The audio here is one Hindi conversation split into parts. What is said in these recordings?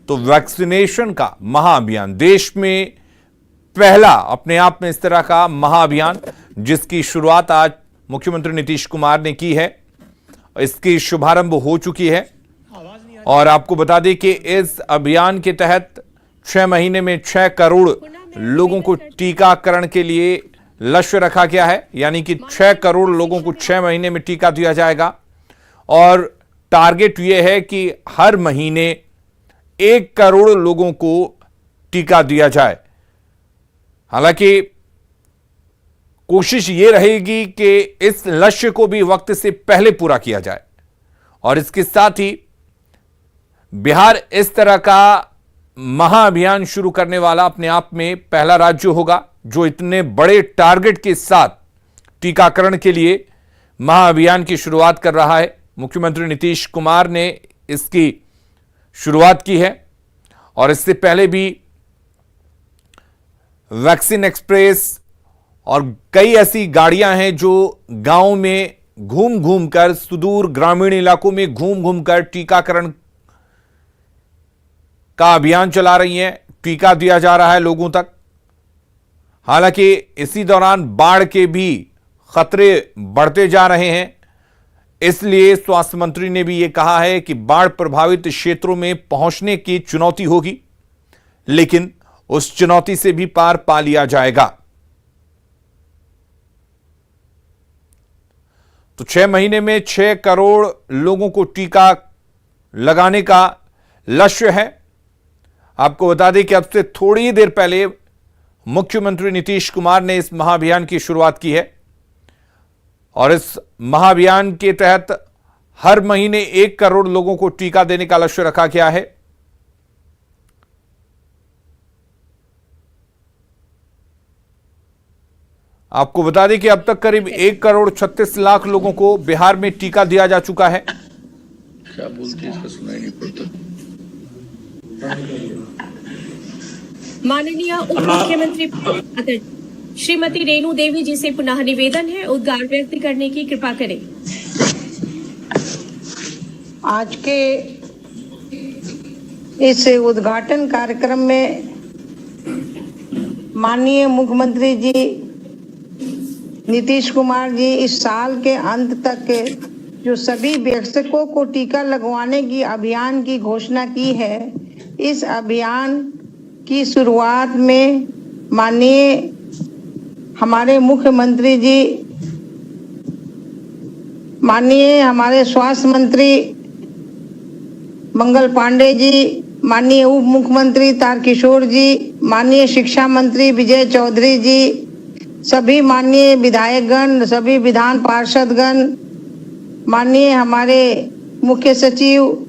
तो वैक्सीनेशन का महाअभियान देश में पहला अपने आप में इस तरह का महाअभियान जिसकी शुरुआत आज मुख्यमंत्री नीतीश कुमार ने की है, इसकी शुभारंभ हो चुकी है। और आपको बता दें कि इस अभियान के तहत 6 महीने में 6 करोड़ लोगों को टीकाकरण के लिए लक्ष्य रखा गया है, यानी कि 6 करोड़ लोगों को 6 महीने में टीका दिया जाएगा। और टारगेट यह है कि हर महीने 1 करोड़ लोगों को टीका दिया जाए। हालांकि कोशिश यह रहेगी कि इस लक्ष्य को भी वक्त से पहले पूरा किया जाए। और इसके साथ ही बिहार इस तरह का महाअभियान शुरू करने वाला अपने आप में पहला राज्य होगा जो इतने बड़े टारगेट के साथ टीकाकरण के लिए महाअभियान की शुरुआत कर रहा है। मुख्यमंत्री नीतीश कुमार ने इसकी शुरुआत की है और इससे पहले भी वैक्सीन एक्सप्रेस और कई ऐसी गाड़ियां हैं जो गांव में घूम घूम कर, सुदूर ग्रामीण इलाकों में घूम घूम कर टीकाकरण का अभियान चला रही हैं। टीका दिया जा रहा है लोगों तक। हालांकि इसी दौरान बाढ़ के भी खतरे बढ़ते जा रहे हैं, इसलिए स्वास्थ्य मंत्री ने भी यह कहा है कि बाढ़ प्रभावित क्षेत्रों में पहुंचने की चुनौती होगी, लेकिन उस चुनौती से भी पार पा लिया जाएगा। तो 6 महीने में 6 करोड़ लोगों को टीका लगाने का लक्ष्य है। आपको बता दें कि अब से थोड़ी ही देर पहले मुख्यमंत्री नीतीश कुमार ने इस महाअभियान की शुरुआत की है और इस महाअभियान के तहत हर महीने 1 करोड़ लोगों को टीका देने का लक्ष्य रखा गया है। आपको बता दें कि अब तक करीब 1 करोड़ 36 लाख लोगों को बिहार में टीका दिया जा चुका है। क्या बोलते हैं, इसका सुनाई नहीं पड़ता। माननीय उप मुख्यमंत्री श्रीमती रेणु देवी जी से पुनः निवेदन है, उद्गार व्यक्त करने की कृपा करें। आज के इस उद्घाटन कार्यक्रम में माननीय मुख्यमंत्री जी नीतीश कुमार जी इस साल के अंत तक के जो सभी वयस्कों को टीका लगवाने की अभियान की घोषणा की है, इस अभियान की शुरुआत में माननीय हमारे मुख्यमंत्री जी, माननीय हमारे स्वास्थ्य मंत्री मंगल पांडे जी, माननीय उप मुख्यमंत्री तारकिशोर जी, माननीय शिक्षा मंत्री विजय चौधरी जी, सभी माननीय विधायकगण, सभी विधान पार्षदगण, माननीय हमारे मुख्य सचिव,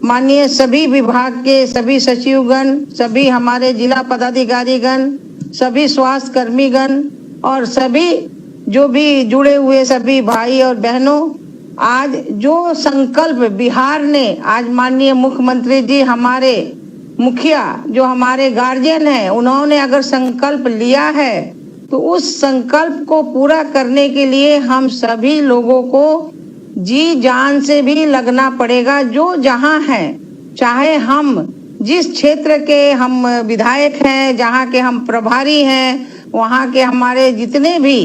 माननीय सभी विभाग के सभी सचिवगण, सभी हमारे जिला पदाधिकारीगण, सभी स्वास्थ्य कर्मीगण और सभी जो भी जुड़े हुए सभी भाई और बहनों, आज जो संकल्प बिहार ने, आज माननीय मुख्यमंत्री जी हमारे मुखिया जो हमारे गार्जियन हैं, उन्होंने अगर संकल्प लिया है तो उस संकल्प को पूरा करने के लिए हम सभी लोगों को जी जान से भी लगना पड़ेगा। जो जहां है, चाहे हम जिस क्षेत्र के हम विधायक हैं, जहां के हम प्रभारी हैं, वहां के हमारे जितने भी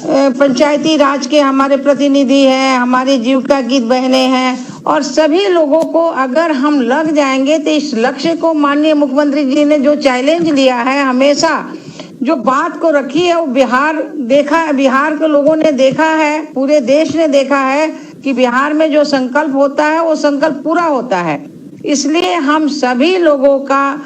पंचायती राज के हमारे प्रतिनिधि हैं, हमारी जीविका गीत बहनें हैं, और सभी लोगों को अगर हम लग जाएंगे तो इस लक्ष्य को माननीय मुख्यमंत्री जी ने जो चैलेंज लिया है, हमेशा जो बात को रखी है, वो बिहार के लोगों ने देखा है, पूरे देश ने देखा है कि बिहार में जो संकल्प होता है वो संकल्प पूरा होता है। इसलिए हम सभी लोगों का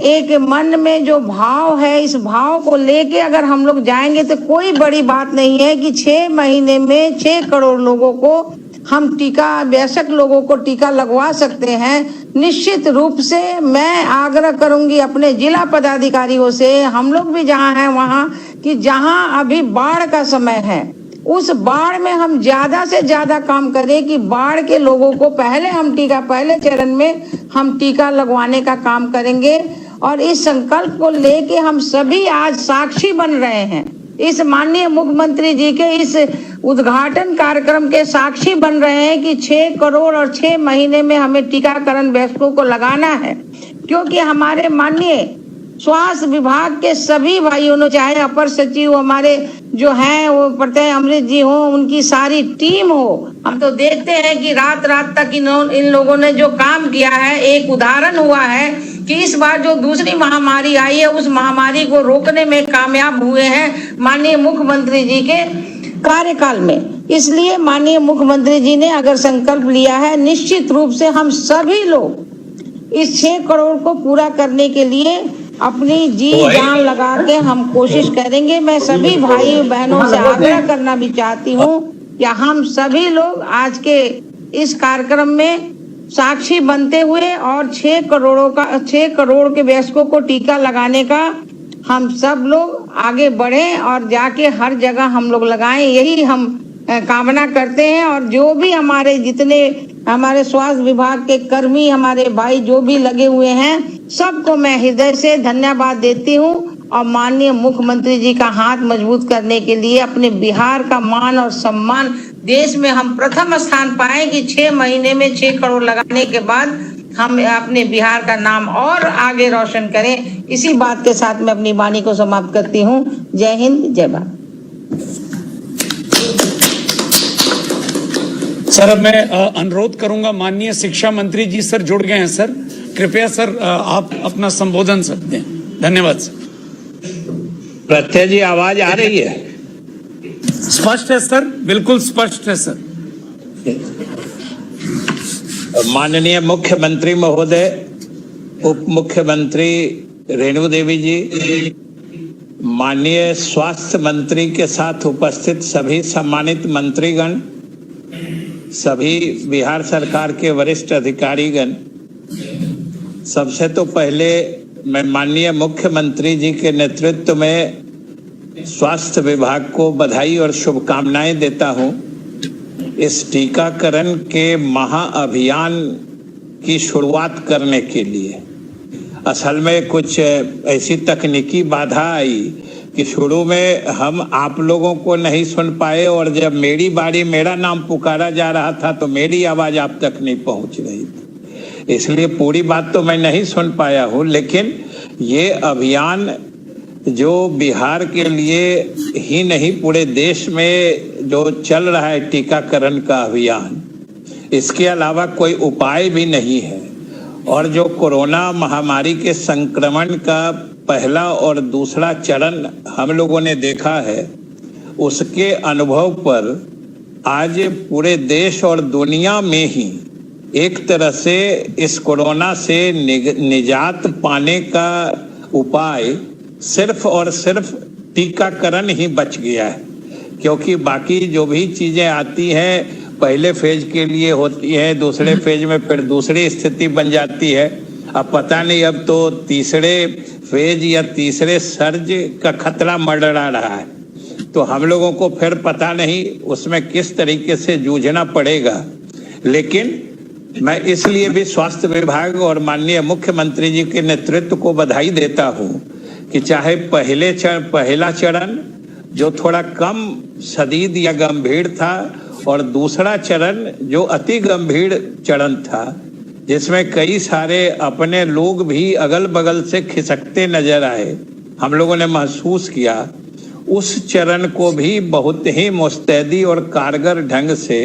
एक मन में जो भाव है, इस भाव को लेके अगर हम लोग जाएंगे तो कोई बड़ी बात नहीं है कि 6 महीने में 6 करोड़ लोगों को हम टीका, वयस्क लोगों को टीका लगवा सकते हैं। निश्चित रूप से मैं आग्रह करूंगी अपने जिला पदाधिकारियों से, हम लोग भी जहां हैं वहां, कि जहां अभी बाढ़ का समय है, उस बाढ़ में हम ज्यादा से ज्यादा काम करें कि बाढ़ के लोगों को पहले चरण में हम टीका लगवाने का काम करेंगे। और इस संकल्प को लेके हम सभी आज साक्षी बन रहे हैं इस माननीय मुख्यमंत्री जी के इस उद्घाटन कार्यक्रम के साक्षी बन रहे हैं कि 6 करोड़ और 6 महीने में हमें टीकाकरण वयस्कों को लगाना है, क्योंकि हमारे माननीय स्वास्थ्य विभाग के सभी भाइयों ने, चाहे अपर सचिव हमारे जो हैं वो प्रत्यय अमृत जी हो, उनकी सारी टीम हो, हम तो देखते हैं कि रात रात तक इन लोगों ने जो काम किया है। एक उदाहरण हुआ है कि इस बार जो दूसरी महामारी आई है उस महामारी को रोकने में कामयाब हुए हैं माननीय मुख्यमंत्री जी के कार्यकाल में। इसलिए माननीय मुख्यमंत्री जी ने अगर संकल्प लिया है, निश्चित रूप से हम सभी लोग इस 6 करोड़ को पूरा करने के लिए अपनी जी जान लगा के हम कोशिश करेंगे। मैं सभी भाई बहनों से आग्रह करना भी चाहती हूँ कि हम सभी लोग आज के इस कार्यक्रम में साक्षी बनते हुए और 6 करोड़ के वयस्कों को टीका लगाने का हम सब लोग आगे बढ़ें और जाके हर जगह हम लोग लगाएं, यही हम कामना करते हैं। और जो भी हमारे जितने हमारे स्वास्थ्य विभाग के कर्मी, हमारे भाई जो भी लगे हुए हैं, सबको मैं हृदय से धन्यवाद देती हूँ। और माननीय मुख्यमंत्री जी का हाथ मजबूत करने के लिए अपने बिहार का मान और सम्मान देश में हम प्रथम स्थान पाए कि 6 महीने में 6 करोड़ लगाने के बाद हम अपने बिहार का नाम और आगे रोशन करें। इसी बात के साथ मैं अपनी वाणी को समाप्त करती हूँ। जय हिंद, जय भारत। सर, अब मैं अनुरोध करूंगा, माननीय शिक्षा मंत्री जी सर जुड़ गए हैं। सर कृपया सर आप अपना संबोधन सर दें। धन्यवाद सर। प्रत्यय जी, आवाज आ रही है? स्पष्ट है सर, बिल्कुल स्पष्ट है सर। माननीय मुख्यमंत्री महोदय, उप मुख्यमंत्री रेणु देवी जी, माननीय स्वास्थ्य मंत्री के साथ उपस्थित सभी सम्मानित मंत्रीगण, सभी बिहार सरकार के वरिष्ठ अधिकारीगण, सबसे तो पहले मैं माननीय मुख्यमंत्री जी के नेतृत्व में स्वास्थ्य विभाग को बधाई और शुभकामनाएं देता हूं। इस टीकाकरण के महाअभियान की शुरुआत करने के लिए असल में कुछ ऐसी तकनीकी बाधा आई कि शुरू में हम आप लोगों को नहीं सुन पाए, और जब मेरी बारी मेरा नाम पुकारा जा रहा था तो मेरी आवाज आप तक नहीं पहुंच रही थी, इसलिए पूरी बात तो मैं नहीं सुन पाया हूं। लेकिन ये अभियान जो बिहार के लिए ही नहीं पूरे देश में जो चल रहा है टीकाकरण का अभियान, इसके अलावा कोई उपाय भी नहीं है। और जो कोरोना महामारी के संक्रमण का पहला और दूसरा चरण हम लोगों ने देखा है, उसके अनुभव पर आज पूरे देश और दुनिया में ही एक तरह से इस कोरोना से निजात पाने का उपाय सिर्फ और सिर्फ टीकाकरण ही बच गया है। क्योंकि बाकी जो भी चीजें आती हैं पहले फेज के लिए होती है, दूसरे फेज में फिर दूसरी स्थिति बन जाती है। अब पता नहीं, अब तो तीसरे फेज या तीसरे सर्ज का खतरा मंडरा रहा है, तो हम लोगों को फिर पता नहीं उसमें किस तरीके से जूझना पड़ेगा। लेकिन मैं इसलिए भी स्वास्थ्य विभाग और माननीय मुख्यमंत्री जी के नेतृत्व को बधाई देता हूं कि चाहे पहला चरण जो थोड़ा कम शदीद या गंभीर था, और दूसरा चरण जो अति गंभीर चरण था, जिसमें कई सारे अपने लोग भी अगल बगल से खिसकते नजर आए, हम लोगों ने महसूस किया, उस चरण को भी बहुत ही मुस्तैदी और कारगर ढंग से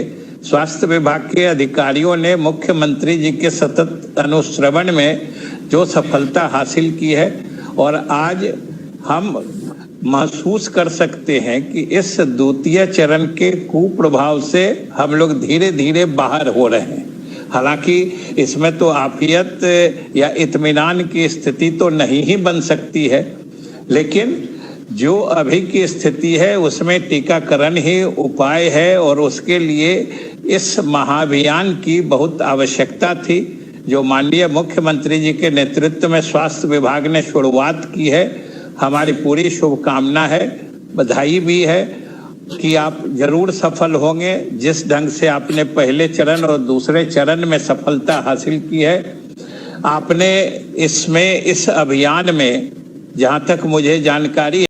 स्वास्थ्य विभाग के अधिकारियों ने मुख्यमंत्री जी के सतत अनुश्रवण में जो सफलता हासिल की है। और आज हम महसूस कर सकते हैं कि इस द्वितीय चरण के कुप्रभाव से हम लोग धीरे धीरे बाहर हो रहे हैं। हालांकि इसमें तो आफियत या इत्मीनान की स्थिति तो नहीं ही बन सकती है, लेकिन जो अभी की स्थिति है उसमें टीकाकरण ही उपाय है, और उसके लिए इस महाअभियान की बहुत आवश्यकता थी, जो माननीय मुख्यमंत्री जी के नेतृत्व में स्वास्थ्य विभाग ने शुरुआत की है। हमारी पूरी शुभकामना है, बधाई भी है कि आप जरूर सफल होंगे। जिस ढंग से आपने पहले चरण और दूसरे चरण में सफलता हासिल की है, आपने इस अभियान में जहां तक मुझे जानकारी